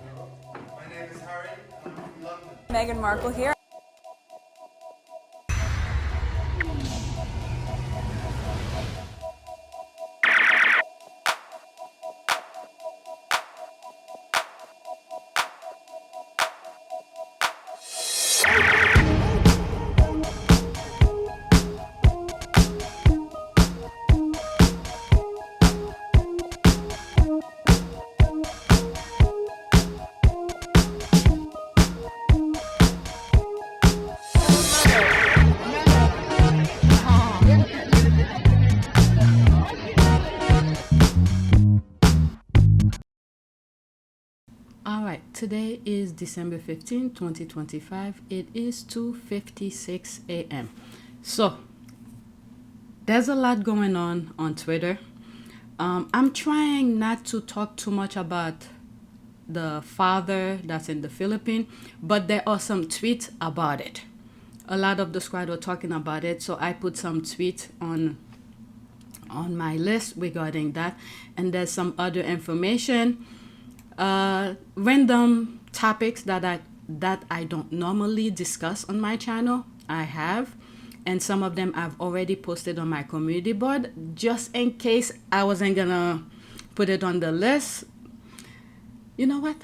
My name is Harry, and I'm from London. Meghan Markle here. Alright, today is December 15, 2025. It is 2:56 a.m. So, there's a lot going on Twitter. I'm trying not to talk too much about the father that's in the Philippines, but there are some tweets about it. A lot of the squad were talking about it, so I put some tweets on my list regarding that, and there's some other information, random topics that I don't normally discuss on my channel. I have, and some of them I've already posted on my community board, just in case I wasn't gonna put it on the list. You know what?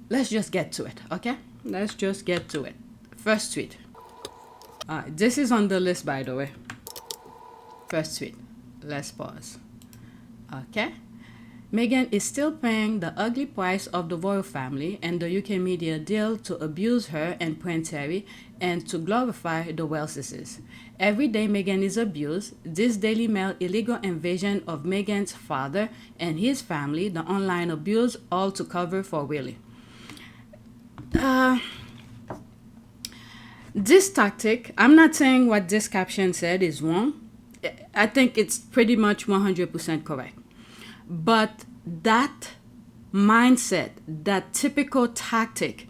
Let's just get to it, okay? Let's just get to it. First tweet. This is on the list, by the way. First tweet. Let's pause. Okay. Meghan is still paying the ugly price of the royal family and the UK media deal to abuse her and Prince Harry and to glorify the Welleses. Every day Meghan is abused. This Daily Mail illegal invasion of Meghan's father and his family, the online abuse, all to cover for Willie. This tactic, I'm not saying what this caption said is wrong. I think it's pretty much 100% correct. But that mindset, that typical tactic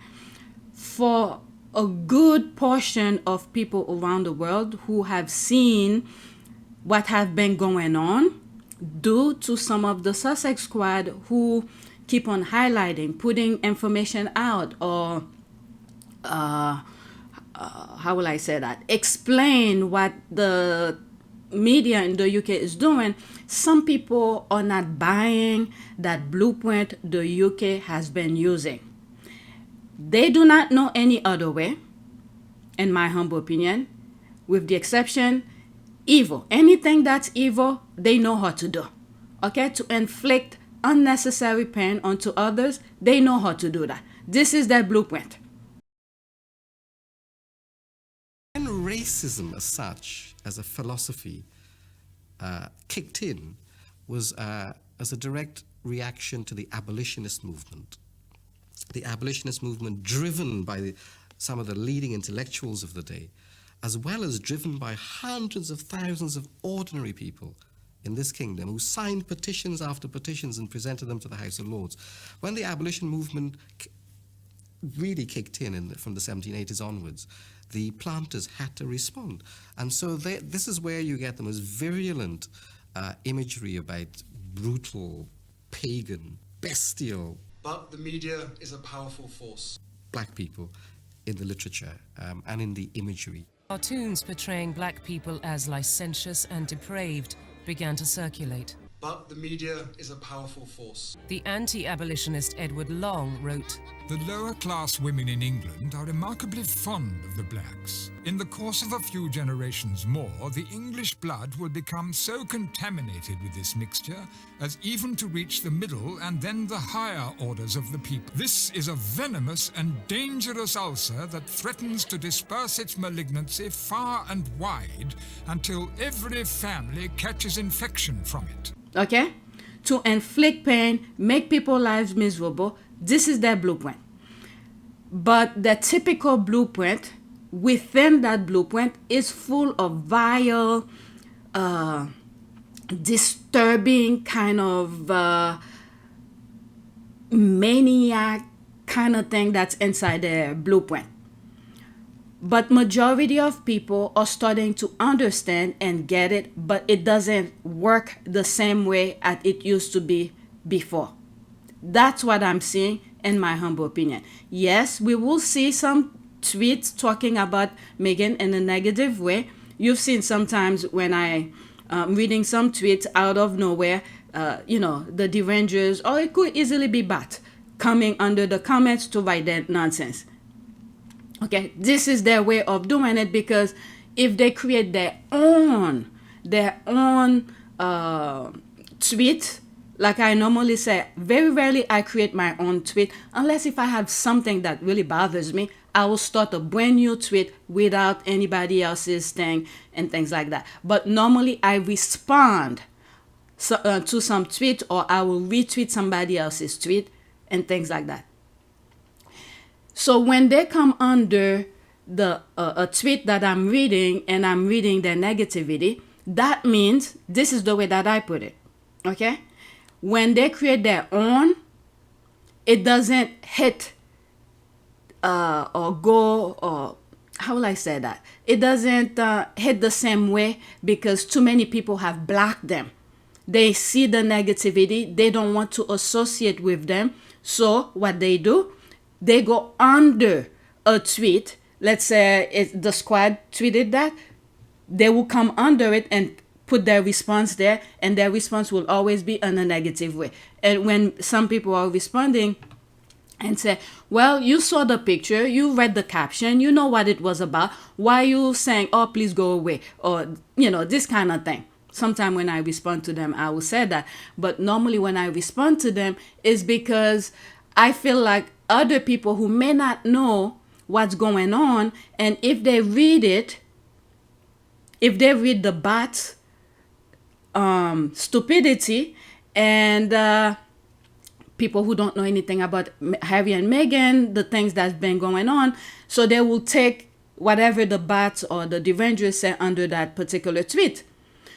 for a good portion of people around the world who have seen what have been going on due to some of the Sussex squad who keep on highlighting, putting information out, or how will I say that? Explain what the media in the UK is doing. Some people are not buying that blueprint the UK has been using. They do not know any other way, in my humble opinion, with the exception evil. Anything that's evil, they know how to do. Okay, to inflict unnecessary pain onto others, they know how to do that. This is their blueprint. When racism as such, as a philosophy, kicked in, was as a direct reaction to the abolitionist movement. The abolitionist movement driven by some of the leading intellectuals of the day, as well as driven by hundreds of thousands of ordinary people in this kingdom who signed petitions after petitions and presented them to the House of Lords. When the abolition movement really kicked in from the 1780s onwards, the planters had to respond. And so this is where you get the most virulent imagery about brutal, pagan, bestial. But the media is a powerful force. Black people in the literature and in the imagery. Cartoons portraying black people as licentious and depraved began to circulate. But the media is a powerful force. The anti-abolitionist Edward Long wrote, "The lower class women in England are remarkably fond of the blacks. In the course of a few generations more, the English blood will become so contaminated with this mixture as even to reach the middle and then the higher orders of the people. This is a venomous and dangerous ulcer that threatens to disperse its malignancy far and wide until every family catches infection from it." Okay? To inflict pain, make people's lives miserable. This is their blueprint. But the typical blueprint, within that blueprint, is full of vile, disturbing kind of maniac kind of thing that's inside their blueprint. But majority of people are starting to understand and get it, but it doesn't work the same way as it used to be before. That's what I'm seeing. in my humble opinion. Yes, we will see some tweets talking about Meghan in a negative way. You've seen sometimes when I reading some tweets out of nowhere, the derangers, or it could easily be Bat, coming under the comments to write that nonsense. Okay, this is their way of doing it, because if they create their own tweet, like I normally say, very rarely I create my own tweet, unless if I have something that really bothers me, I will start a brand new tweet without anybody else's thing and things like that. But normally I respond to some tweet, or I will retweet somebody else's tweet and things like that. So when they come under a tweet that I'm reading, and I'm reading their negativity, that means, this is the way that I put it, okay? When they create their own, it doesn't hit or go, or how will I say that? It doesn't hit the same way, because too many people have blocked them. They see the negativity, they don't want to associate with them. So what they do, they go under a tweet. Let's say the squad tweeted that. They will come under it and put their response there, and their response will always be in a negative way. And when some people are responding and say, well, you saw the picture, you read the caption, you know what it was about, why are you saying, oh, please go away, or this kind of thing. Sometimes when I respond to them, I will say that. But normally when I respond to them is because I feel like other people who may not know what's going on, and if they read it, if they read the bot stupidity, and people who don't know anything about Harry and Meghan, the things that's been going on, so they will take whatever the bots or the derangers say under that particular tweet.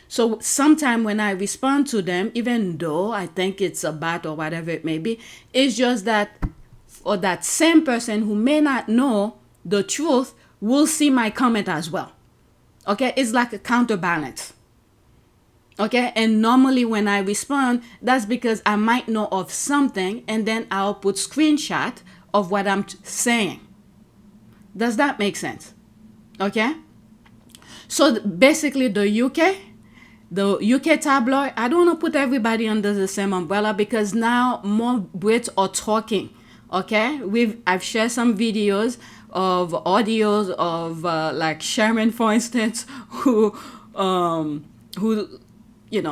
So sometime when I respond to them, even though I think it's a bot or whatever it may be, it's just that, or that same person who may not know the truth will see my comment as well. Okay, it's like a counterbalance. Okay, and normally when I respond, that's because I might know of something, and then I'll put screenshot of what I'm saying. Does that make sense? Okay, so basically the UK tabloid, I don't want to put everybody under the same umbrella, because now more Brits are talking. Okay, I've shared some videos of audios of like Sharon, for instance, who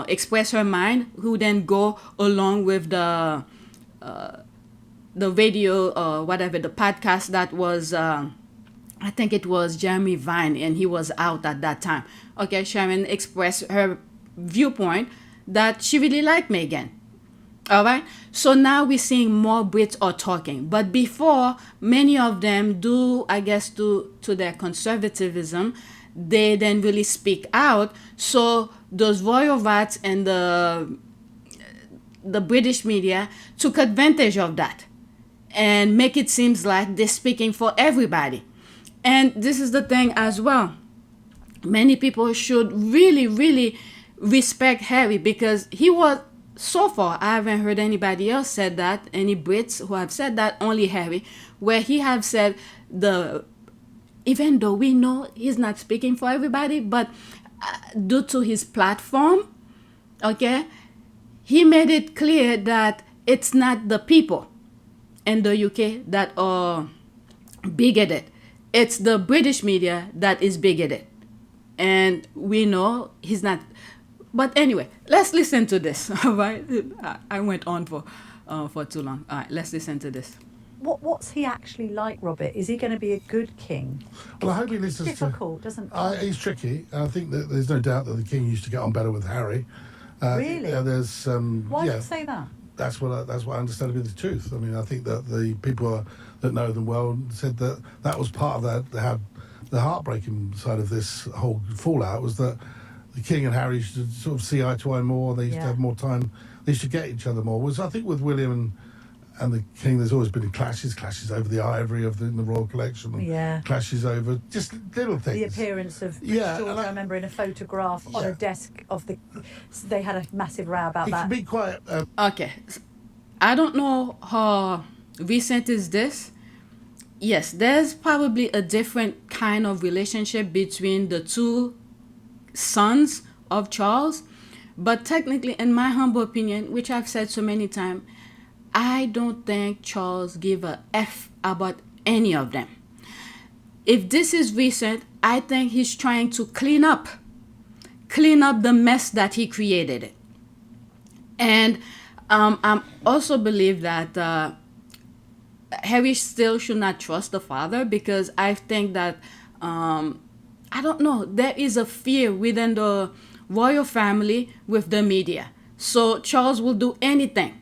express her mind, who then go along with the radio or whatever, the podcast that was, I think it was Jeremy Vine, and he was out at that time. Okay, Sharon expressed her viewpoint that she really liked Meghan. All right, so now we're seeing more Brits are talking, but before, many of them do, I guess, to their conservatism, they didn't really speak out. So those royal rats and the British media took advantage of that and make it seem like they're speaking for everybody. And this is the thing as well. Many people should really, really respect Harry, because he was, so far, I haven't heard anybody else said that, any Brits who have said that, only Harry, where he have said even though we know he's not speaking for everybody, but due to his platform, okay, he made it clear that it's not the people in the UK that are bigoted. It's the British media that is bigoted. And we know he's not. But anyway, let's listen to this, all right? I went on for too long. All right, let's listen to this. What's he actually like, Robert? Is he going to be a good king? Well, I hope he listens it's difficult, doesn't he's tricky. I think that there's no doubt that the king used to get on better with Harry. Really? There's Why do you say that? That's what I understand to be the truth. I mean, I think that the people that know them well said that was part of the heartbreaking side of this whole fallout, was that the king and Harry used to sort of see eye to eye more. They used to have more time. They used to get each other more. Whereas I think with William and the king, there's always been clashes over the ivory in the royal collection, and clashes over just little things. The appearance of George, I remember in a photograph on a desk of they had a massive row about that. It can be quite... Okay, I don't know how recent is this? Yes, there's probably a different kind of relationship between the two sons of Charles, but technically, in my humble opinion, which I've said so many times, I don't think Charles give a F about any of them. If this is recent, I think he's trying to clean up the mess that he created. And I also believe that Harry still should not trust the father, because I think that, I don't know, there is a fear within the royal family with the media. So Charles will do anything,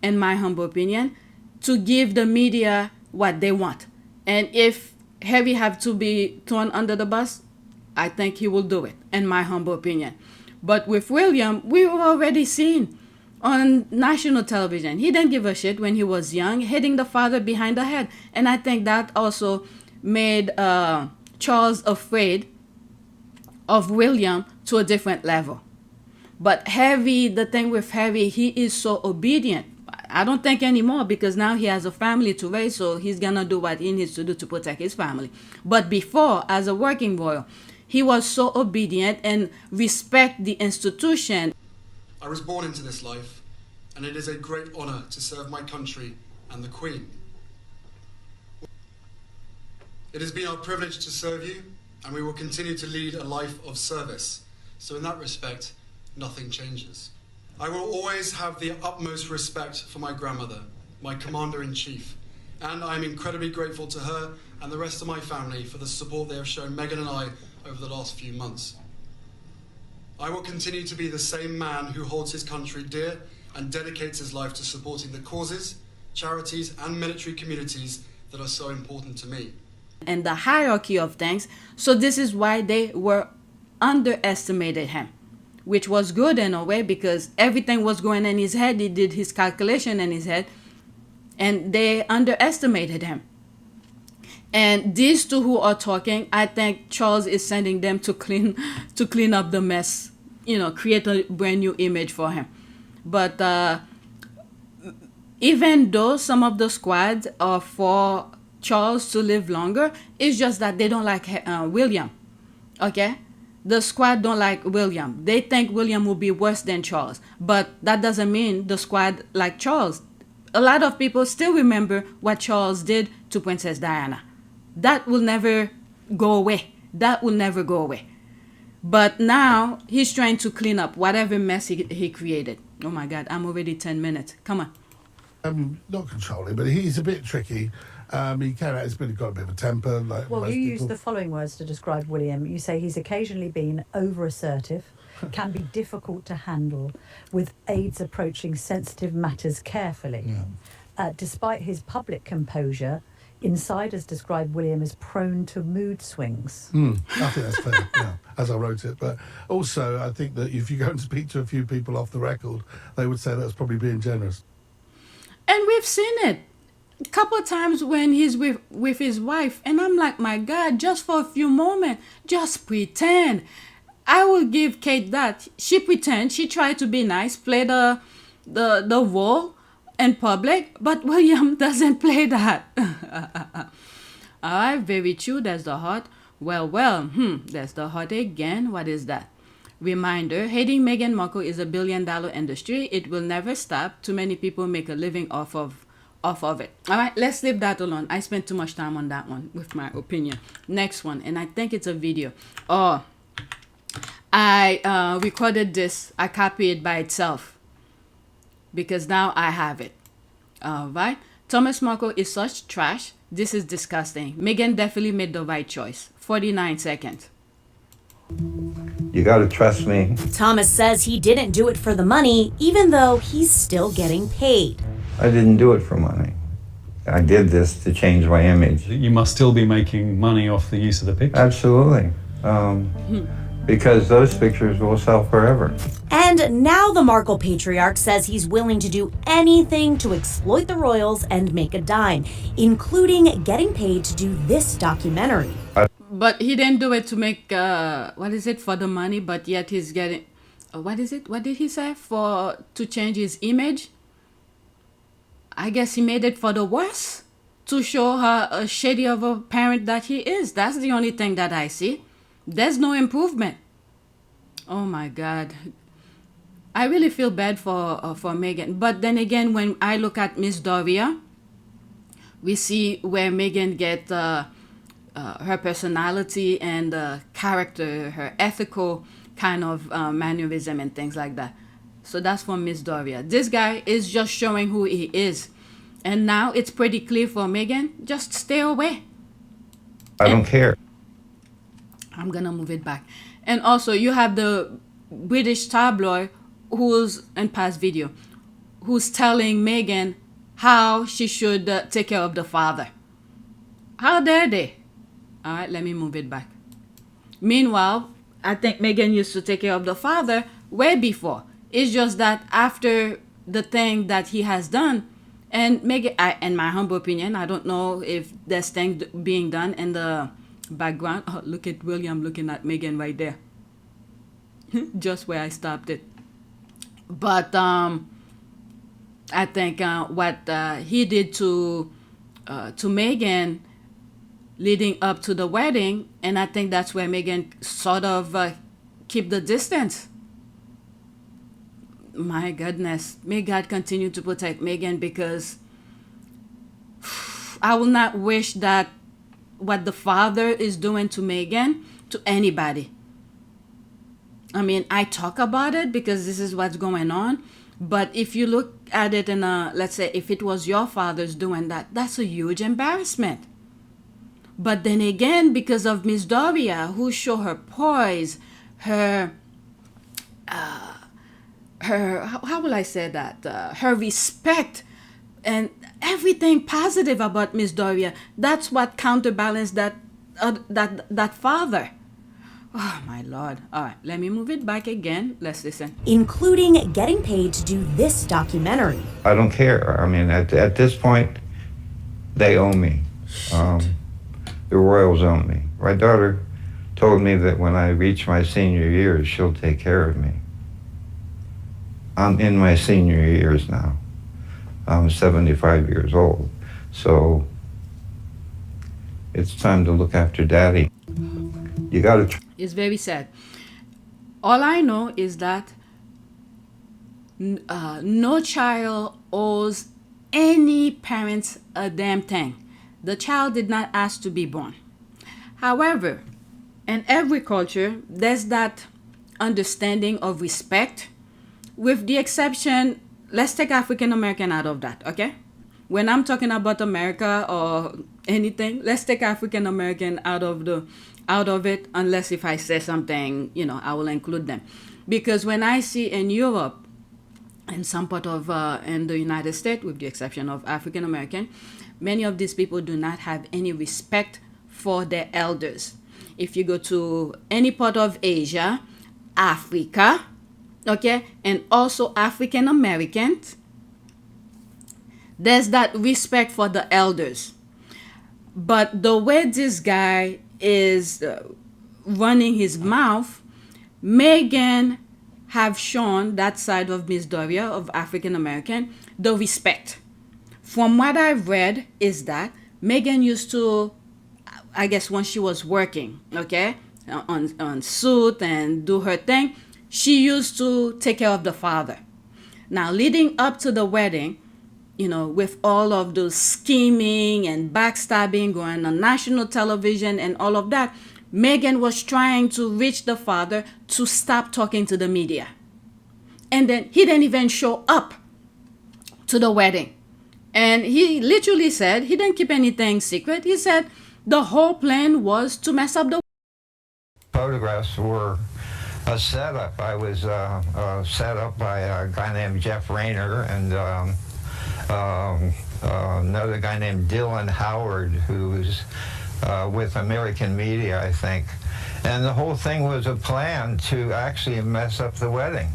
in my humble opinion, to give the media what they want. And if Harry have to be thrown under the bus, I think he will do it, in my humble opinion. But with William, we were already seen on national television. He didn't give a shit when he was young, hitting the father behind the head. And I think that also made Charles afraid of William to a different level. But Harry, the thing with Harry, he is so obedient. I don't think anymore, because now he has a family to raise, so he's gonna do what he needs to do to protect his family. But before, as a working royal, he was so obedient and respect the institution. I was born into this life, and it is a great honour to serve my country and the Queen. It has been our privilege to serve you, and we will continue to lead a life of service. So in that respect, nothing changes. I will always have the utmost respect for my grandmother, my Commander-in-Chief, and I am incredibly grateful to her and the rest of my family for the support they have shown Meghan and I over the last few months. I will continue to be the same man who holds his country dear and dedicates his life to supporting the causes, charities and military communities that are so important to me. And the hierarchy of things, so this is why they were underestimated him, which was good in a way, because everything was going in his head. He did his calculation in his head, and they underestimated him. And these two who are talking, I think Charles is sending them to clean up the mess, create a brand new image for him. But even though some of the squads are for Charles to live longer, it's just that they don't like William. Okay, the squad don't like William. They think William will be worse than Charles, but that doesn't mean the squad like Charles. A lot of people still remember what Charles did to Princess Diana. That will never go away. That will never go away. But now he's trying to clean up whatever mess he created. Oh my God, I'm already 10 minutes. Come on. Not controlling, but he's a bit tricky. He came out, he's got a bit of a temper. Like Well, most you people. use the following words to describe William. You say he's occasionally been over-assertive, can be difficult to handle, with aides approaching sensitive matters carefully. Yeah. Despite his public composure, insiders describe William as prone to mood swings. I think that's fair, yeah, as I wrote it. But also, I think that if you go and speak to a few people off the record, they would say that's probably being generous. And we've seen it a couple of times when he's with his wife. And I'm like, my God, just for a few moments, just pretend. I will give Kate that. She pretend, she tried to be nice, play the role in public, but William doesn't play that. All right, very true. That's the heart. Well, that's the heart again. What is that? Reminder, hating Meghan Markle is a billion-dollar industry. It will never stop. Too many people make a living off of it. All right, let's leave that alone. I spent too much time on that one with my opinion. Next one, and I think it's a video. Oh, I recorded this. I copied it by itself, because now I have it. All right. Thomas Markle is such trash. This is disgusting. Meghan definitely made the right choice. 49 seconds. You gotta trust me. Thomas says he didn't do it for the money, even though he's still getting paid. I didn't do it for money. I did this to change my image. You must still be making money off the use of the pictures. Absolutely. Because those pictures will sell forever. And now the Markle patriarch says he's willing to do anything to exploit the royals and make a dime, including getting paid to do this documentary. But he didn't do it to make, for the money, but yet he's getting, what did he say? To change his image? I guess he made it for the worse to show her a shady of a parent that he is. That's the only thing that I see. There's no improvement. Oh my God. I really feel bad for Meghan. But then again, when I look at Miss Doria, we see where Meghan get her personality and character, her ethical kind of mannerism and things like that. So that's for Miss Doria. This guy is just showing who he is. And now it's pretty clear for Meghan, just stay away. I don't care. I'm going to move it back. And also you have the British tabloid who's in past video, who's telling Meghan how she should take care of the father. How dare they? All right, let me move it back. Meanwhile, I think Meghan used to take care of the father way before. It's just that after the thing that he has done, and Meghan, in my humble opinion, I don't know if there's things being done in the background. Oh, look at William looking at Meghan right there. Just where I stopped it. But I think what he did to Meghan leading up to the wedding, and I think that's where Meghan sort of keep the distance. My goodness, may God continue to protect Meghan, because I will not wish that what the father is doing to Meghan to anybody. I mean, I talk about it because this is what's going on. But if you look at it in a, let's say, if it was your father's doing that, that's a huge embarrassment. But then again, because of Miss Doria, who show her poise, her how will I say that? Her respect and everything positive about Miss Doria, that's what counterbalanced that father. Oh, my Lord. All right, let me move it back again. Let's listen. Including getting paid to do this documentary. I don't care. I mean, at this point, they own me. The royals own me. My daughter told me that when I reach my senior years, she'll take care of me. I'm in my senior years now. I'm 75 years old. So it's time to look after Daddy. You gotta... It's very sad. All I know is that no child owes any parents a damn thing. The child did not ask to be born. However, in every culture, there's that understanding of respect, with the exception, let's take African American out of that, okay? When I'm talking about America or anything, let's take African American out of it, unless if I say something, I will include them. Because when I see in Europe and some part of in the United States, with the exception of African American, many of these people do not have any respect for their elders. If you go to any part of Asia, Africa, okay, and also African Americans, there's that respect for the elders. But the way this guy is running his mouth, Meghan have shown that side of Miss Doria, of African American, the respect. From what I've read is that Meghan used to, I guess when she was working, okay, on suit and do her thing, she used to take care of the father. Now, leading up to the wedding, with all of those scheming and backstabbing going on national television and all of that, Meghan was trying to reach the father to stop talking to the media. And then he didn't even show up to the wedding. And he literally said, he didn't keep anything secret. He said the whole plan was to mess up the photographs were a setup. I was set up by a guy named Jeff Rayner and another guy named Dylan Howard, who's with American Media, I think. And the whole thing was a plan to actually mess up the wedding.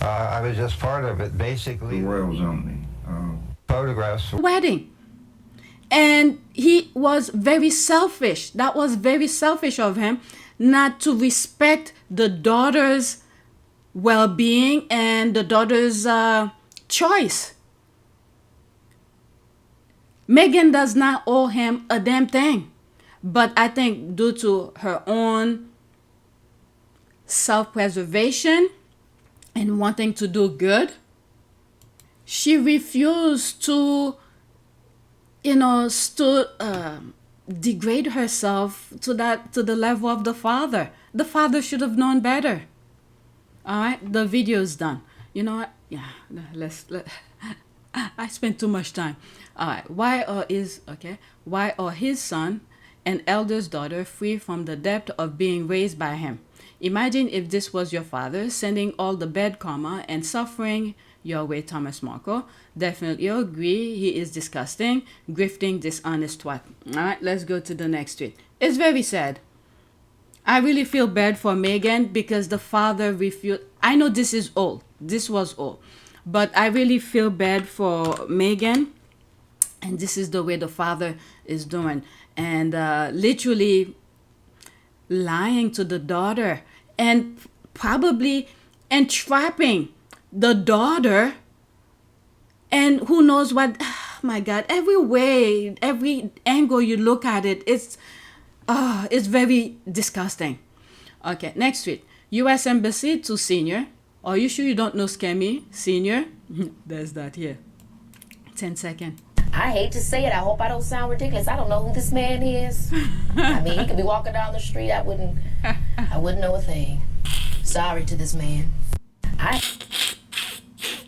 I was just part of it, basically. The royals own me. Photographs. Wedding. And he was very selfish. That was very selfish of him not to respect the daughter's well-being and the daughter's choice. Meghan does not owe him a damn thing. But I think due to her own self-preservation and wanting to do good, she refused to, degrade herself to the level of the father. The father should have known better. All right, the video is done. You know what? Yeah, I spent too much time. All right, why are his son and eldest daughter free from the debt of being raised by him? Imagine if this was your father, sending all the bad karma and suffering your way, Thomas Markle. Definitely agree, he is disgusting, grifting, dishonest twat. All right, let's go to the next tweet. It's very sad. I really feel bad for Meghan because the father refused. I know this is old. This was old. But I really feel bad for Meghan. And this is the way the father is doing. And literally lying to the daughter. And probably entrapping the daughter. And who knows what. Oh my God. Every way, every angle you look at it, it's very disgusting. Okay, next tweet. U.S. Embassy to senior. Are you sure you don't know Scammy? Senior? There's that here. 10 seconds. I hate to say it. I hope I don't sound ridiculous. I don't know who this man is. I mean, he could be walking down the street. I wouldn't know a thing. Sorry to this man.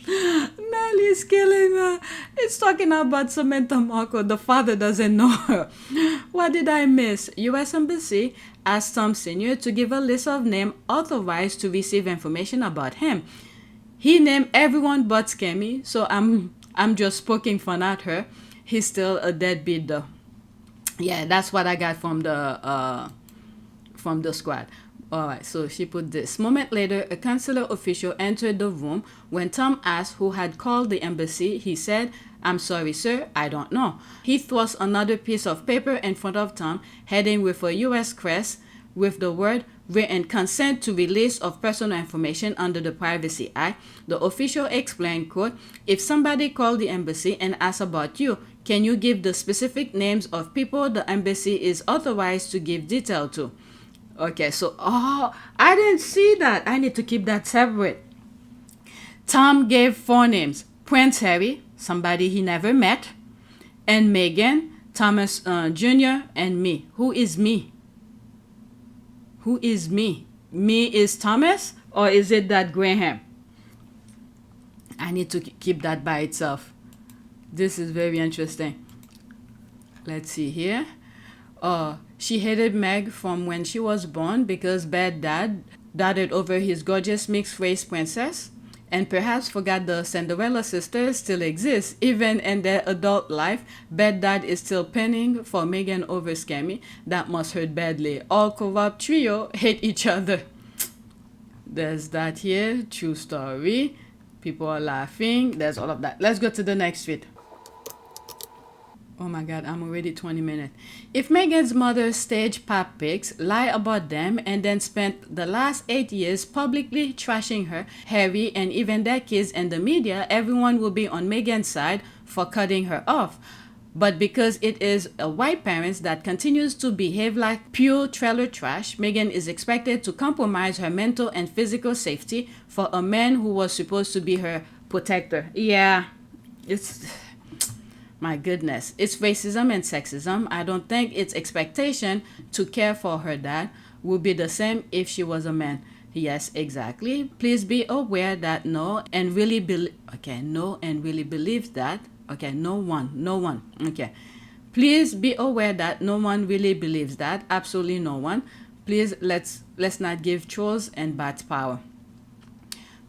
Melly's killing her. It's talking about Samantha Markle. The father doesn't know her. What did I miss? U.S. Embassy asked Tom Sr. to give a list of names authorized to receive information about him. He named everyone but Scammy, so I'm just poking fun at her. He's still a deadbeat though. Yeah, that's what I got from the squad. Alright, so she put this. Moment later, a consular official entered the room. When Tom asked who had called the embassy, he said, "I'm sorry, sir, I don't know." He thrust another piece of paper in front of Tom, heading with a U.S. crest with the word "written consent to release of personal information under the Privacy Act." The official explained, quote, "If somebody called the embassy and asked about you, can you give the specific names of people the embassy is authorized to give detail to?" Okay, so, I didn't see that. I need to keep that separate. Tom gave 4 names. Prince Harry, somebody he never met, and Meghan, Thomas Jr., and me. Who is me? Who is me? Me is Thomas, or is it that Graham? I need to keep that by itself. This is very interesting. Let's see here. She hated Meg from when she was born because bad dad doted over his gorgeous mixed-race princess, and perhaps forgot the Cinderella sisters still exist. Even in their adult life, bad dad is still penning for Meghan over Scammy. That must hurt badly. All corrupt trio hate each other. There's that here. True story. People are laughing. There's all of that. Let's go to the next tweet. Oh my God, I'm already 20 minutes. If Meghan's mother staged pop pics, lie about them, and then spent the last 8 years publicly trashing her, Harry, and even their kids in the media, everyone will be on Meghan's side for cutting her off. But because it is a white parent that continues to behave like pure trailer trash, Meghan is expected to compromise her mental and physical safety for a man who was supposed to be her protector. Yeah, it's... My goodness, it's racism and sexism. I don't think its expectation to care for her dad would be the same if she was a man. Yes, exactly. Please be aware that no one really believes that. Okay, no one. Okay. Please be aware that no one really believes that. Absolutely no one. Please, let's not give trolls and bats power.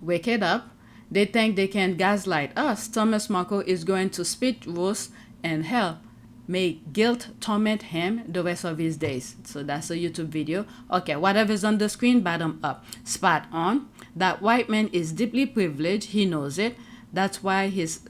Wake it up. They think they can gaslight us. Thomas Markle is going to spit roast and hell. May guilt torment him the rest of his days. So that's a YouTube video. Okay, whatever's on the screen, bottom up. Spot on. That white man is deeply privileged. He knows it. That's why he's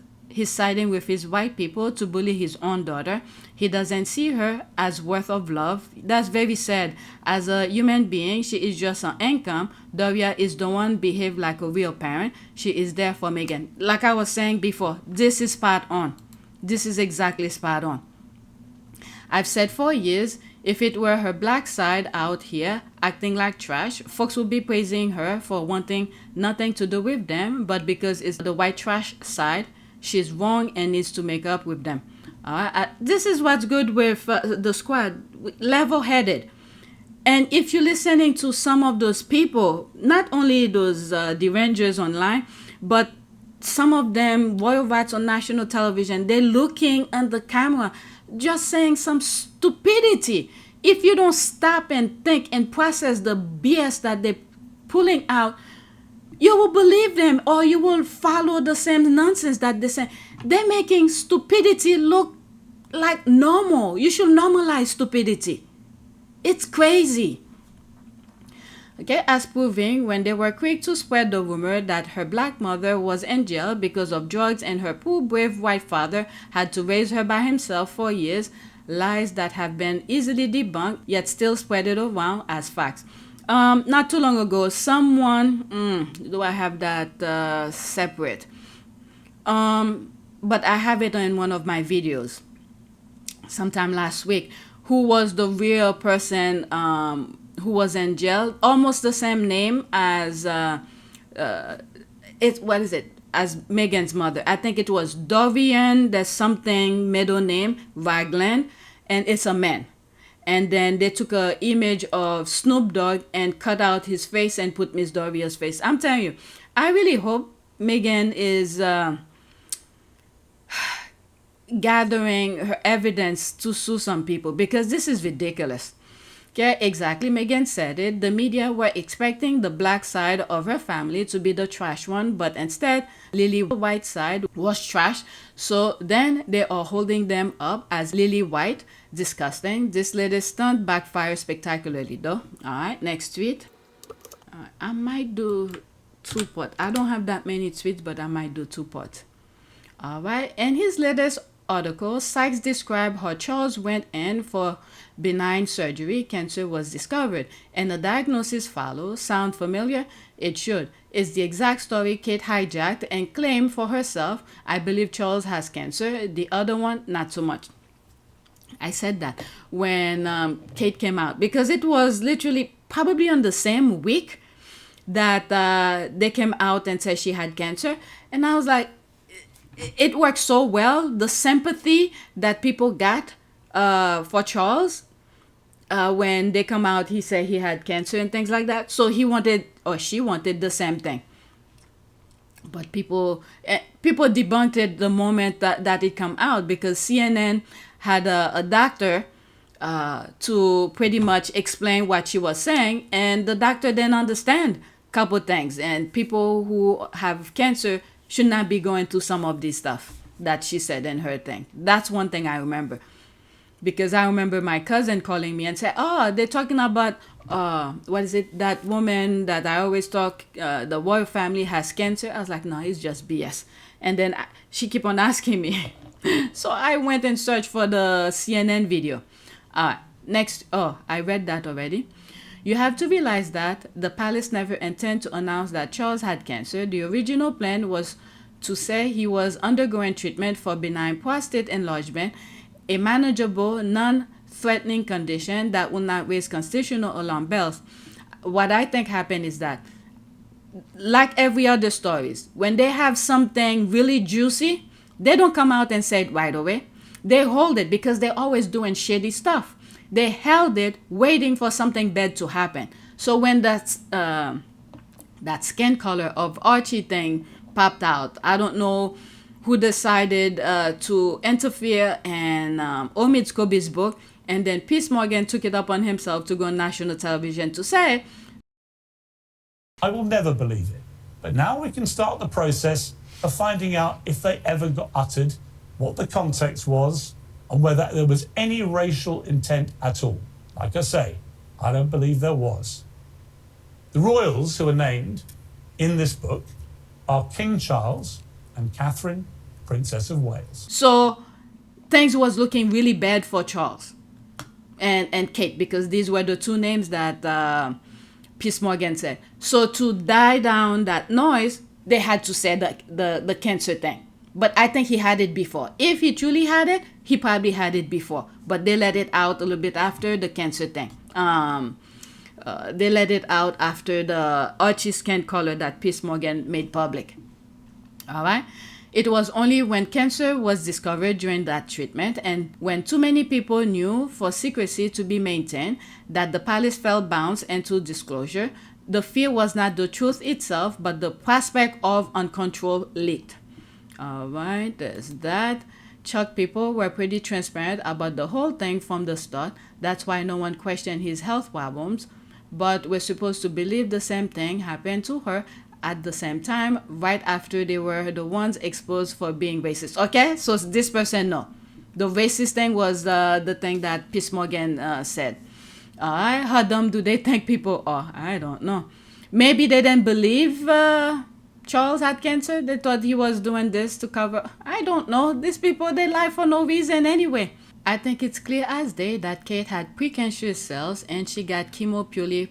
siding with his white people to bully his own daughter. He doesn't see her as worth of love. That's very sad. As a human being, she is just an income. Doria is the one behave like a real parent. She is there for Meghan. Like I was saying before, this is spot on. this is exactly spot on. I've said for years, if it were her black side out here acting like trash, folks would be praising her for wanting nothing to do with them, but because it's the white trash side, she's wrong and needs to make up with them. This is what's good with the squad, level-headed. And if you're listening to some of those people, not only those derangers online, but some of them royal rats on national television, they're looking at the camera, just saying some stupidity. If you don't stop and think and process the BS that they're pulling out, you will believe them, or you will follow the same nonsense that they're saying. They're making stupidity look like normal. You should normalize stupidity. It's crazy. Okay, as proving when they were quick to spread the rumor that her black mother was in jail because of drugs and her poor brave white father had to raise her by himself for years, lies that have been easily debunked yet still spread it around as facts. Not too long ago, someone, do I have that separate? But I have it in one of my videos sometime last week. Who was the real person who was in jail? Almost the same name as as Meghan's mother. I think it was Dorian. There's something middle name Ragland, and it's a man. And then they took an image of Snoop Dogg and cut out his face and put Miss Doria's face. I'm telling you, I really hope Meghan is gathering her evidence to sue some people, because this is ridiculous. Yeah, exactly. Meghan said it. The media were expecting the black side of her family to be the trash one, but instead, Lily White side was trash. So then they are holding them up as Lily White. Disgusting. This latest stunt backfired spectacularly, though. All right, next tweet. I might do 2-part. I don't have that many tweets, but I might do 2-part. All right, in his latest article, Sykes described how Charles went in for benign surgery. Cancer was discovered, and the diagnosis follows. Sound familiar? It should. It's the exact story Kate hijacked and claimed for herself. I believe Charles has cancer. The other one, not so much. I said that when Kate came out, because it was literally probably on the same week that they came out and said she had cancer. And I was like, it worked so well. The sympathy that people got for Charles when they come out, he said he had cancer and things like that. So he wanted, or she wanted, the same thing. But people debunked it the moment that it come out, because CNN had a doctor to pretty much explain what she was saying, and the doctor didn't understand a couple things. And people who have cancer should not be going through some of this stuff that she said in her thing. That's one thing I remember. Because I remember my cousin calling me and say, oh, they're talking about, what is it, that woman that I always talk, the royal family has cancer. I was like, no, it's just BS. And then she kept on asking me. So I went and searched for the CNN video. Next, I read that already. You have to realize that the palace never intended to announce that Charles had cancer. The original plan was to say he was undergoing treatment for benign prostate enlargement, a manageable, non-threatening condition that will not raise constitutional alarm bells. What I think happened is that, like every other stories, when they have something really juicy, they don't come out and say it right away. They hold it because they're always doing shady stuff. They held it waiting for something bad to happen. So when that skin color of Archie thing popped out, I don't know who decided to interfere and omit Scobie's book, and then Piers Morgan took it up on himself to go on national television to say, I will never believe it. But now we can start the process of finding out if they ever got uttered, what the context was, and whether there was any racial intent at all. Like I say, I don't believe there was. The royals who are named in this book are King Charles and Catherine, Princess of Wales. So things was looking really bad for Charles and Kate, because these were the two names that Piers Morgan said. So to die down that noise, they had to say the cancer thing, But I think he had it before. If he truly had it, he probably had it before. But they let it out a little bit after the cancer thing. They let it out after the Archie skin color that Piers Morgan made public. All right. It was only when cancer was discovered during that treatment and when too many people knew for secrecy to be maintained that the palace felt bound into disclosure. The fear was not the truth itself, but the prospect of uncontrolled leak. All right, there's that. Chuck people were pretty transparent about the whole thing from the start. That's why no one questioned his health problems. But we're supposed to believe the same thing happened to her at the same time, right after they were the ones exposed for being racist. Okay, so this person, no. The racist thing was the thing that Piers Morgan said. How dumb do they think people are? I don't know. Maybe they didn't believe Charles had cancer. They thought he was doing this to cover. I don't know. These people, they lie for no reason anyway. I think it's clear as day that Kate had precancerous cells and she got chemo purely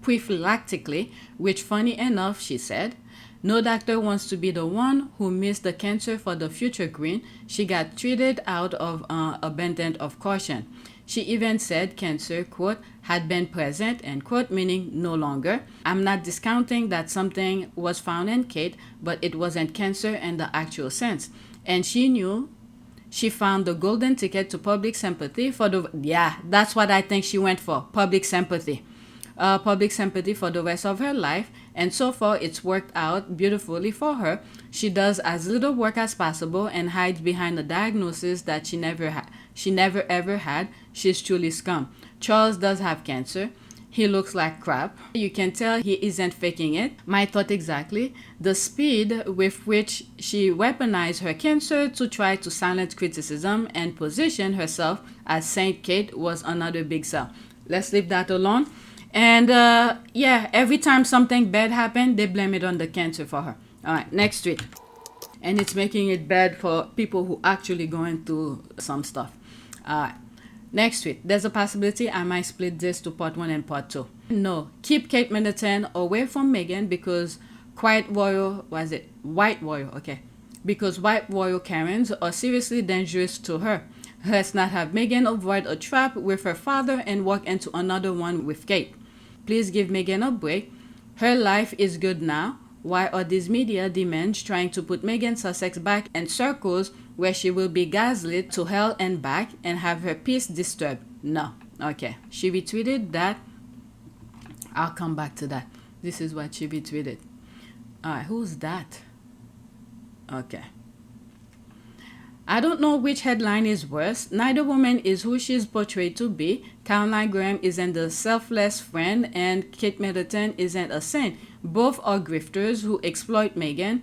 prophylactically, which funny enough, she said. No doctor wants to be the one who missed the cancer for the future queen. She got treated out of abundance of caution. She even said cancer, quote, had been present, end quote, meaning no longer. I'm not discounting that something was found in Kate, but it wasn't cancer in the actual sense. And she knew she found the golden ticket to public sympathy for the, yeah, that's what I think she went for, public sympathy. Public sympathy for the rest of her life, and so far it's worked out beautifully for her. She does as little work as possible and hides behind a diagnosis that she never ever had. She's truly scum. Charles does have cancer. He looks like crap. You can tell he isn't faking it. My thought exactly. The speed with which she weaponized her cancer to try to silence criticism and position herself as Saint Kate was another big sell. Let's leave that alone. And yeah, every time something bad happened, they blame it on the cancer for her. All right, next tweet. And it's making it bad for people who actually going through some stuff. All right, next tweet. There's a possibility I might split this to part 1 and part 2. No, keep Kate Middleton away from Meghan because white royal okay. Because white royal Karens are seriously dangerous to her. Let's not have Meghan avoid a trap with her father and walk into another one with Kate. Please give Meghan a break. Her life is good now. Why are these media demands trying to put Meghan Sussex back in circles where she will be gaslit to hell and back and have her peace disturbed? No. Okay. She retweeted that. I'll come back to that. This is what she retweeted. Alright, who's that? Okay. I don't know which headline is worse. Neither woman is who she's portrayed to be. Caroline Graham isn't a selfless friend and Kate Middleton isn't a saint. Both are grifters who exploit Meghan.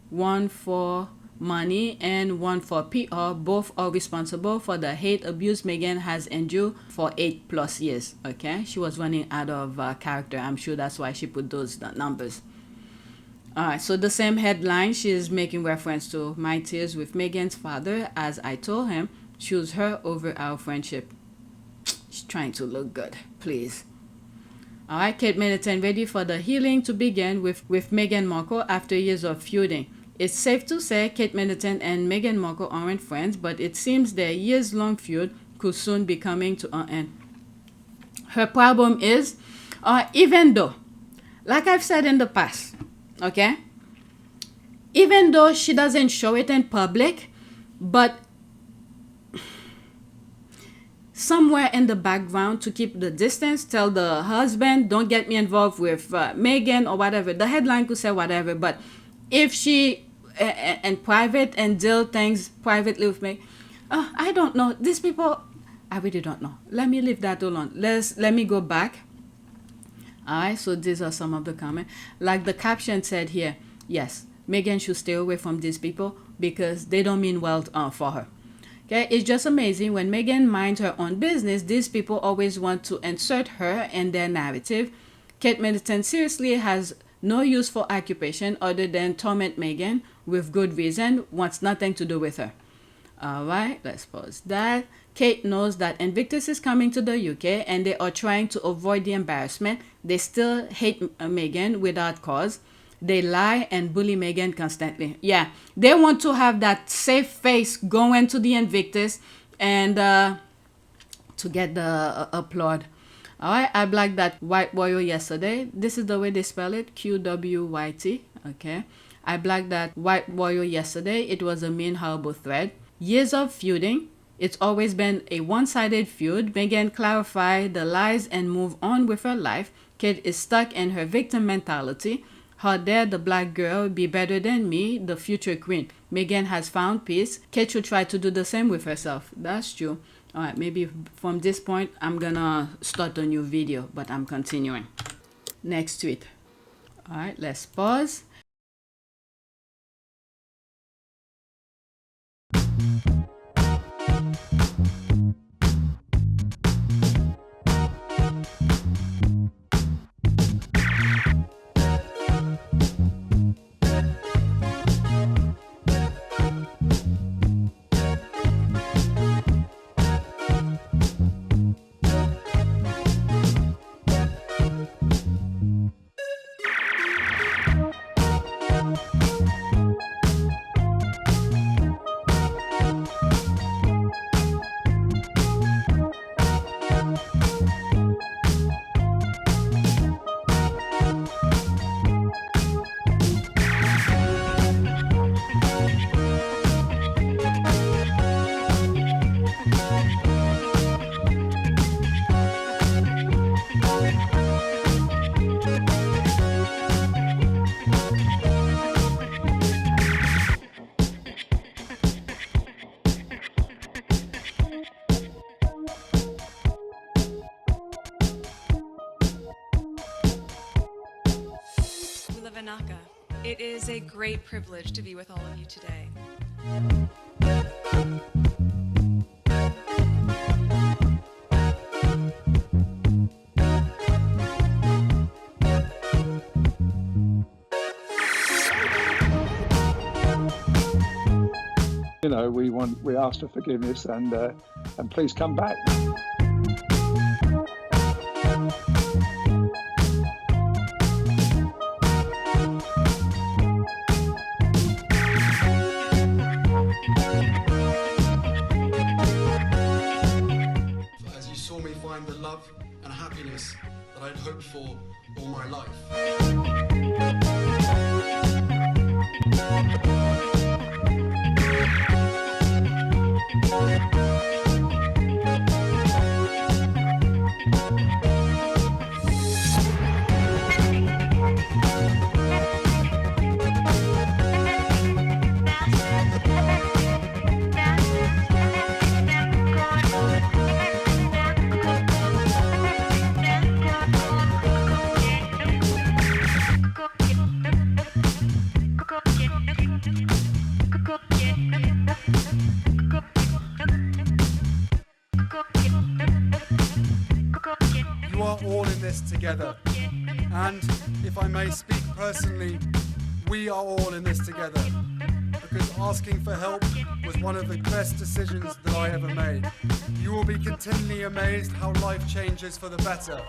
One for money and one for PR. Both are responsible for the hate abuse Meghan has endured for 8+ years. Okay, she was running out of character. I'm sure that's why she put those numbers. Alright, so the same headline, she is making reference to my tears with Meghan's father. As I told him, choose her over our friendship. She's trying to look good, please. Alright, Kate Middleton ready for the healing to begin with Meghan Markle after years of feuding. It's safe to say Kate Middleton and Meghan Markle aren't friends, but it seems their years-long feud could soon be coming to an end. Her problem is, even though, like I've said in the past, okay, even though she doesn't show it in public, but somewhere in the background to keep the distance, tell the husband, don't get me involved with Meghan or whatever. The headline could say whatever, but if she in private and deal things privately with me, I don't know. These people, I really don't know. Let me leave that alone. Let me go back. Alright, so these are some of the comments. Like the caption said here, yes, Meghan should stay away from these people because they don't mean well for her. Okay, it's just amazing when Meghan minds her own business, these people always want to insert her in their narrative. Kate Middleton seriously has no useful occupation other than torment Meghan with good reason, wants nothing to do with her. Alright, let's pause that. Kate knows that Invictus is coming to the UK and they are trying to avoid the embarrassment. They still hate Meghan without cause. They lie and bully Meghan constantly. Yeah, they want to have that safe face going to the Invictus and to get the applaud. All right, I blacked that white royal yesterday. This is the way they spell it, qwyte. Okay, I blacked that white royal yesterday. It was a mean, horrible thread. Years of feuding. It's always been a one-sided feud. Meghan clarified the lies and move on with her life. Kate is stuck in her victim mentality. How dare the black girl be better than me, the future queen? Meghan has found peace. Kate should try to do the same with herself. That's true. All right, maybe from this point, I'm gonna start a new video, but I'm continuing. Next tweet. All right, let's pause. It is a great privilege to be with all of you today. You know, we ask for forgiveness and please come back. The love and happiness that I'd hoped for all my life. You are all in this together, and if I may speak personally, we are all in this together, because asking for help was one of the best decisions that I ever made. You will be continually amazed how life changes for the better.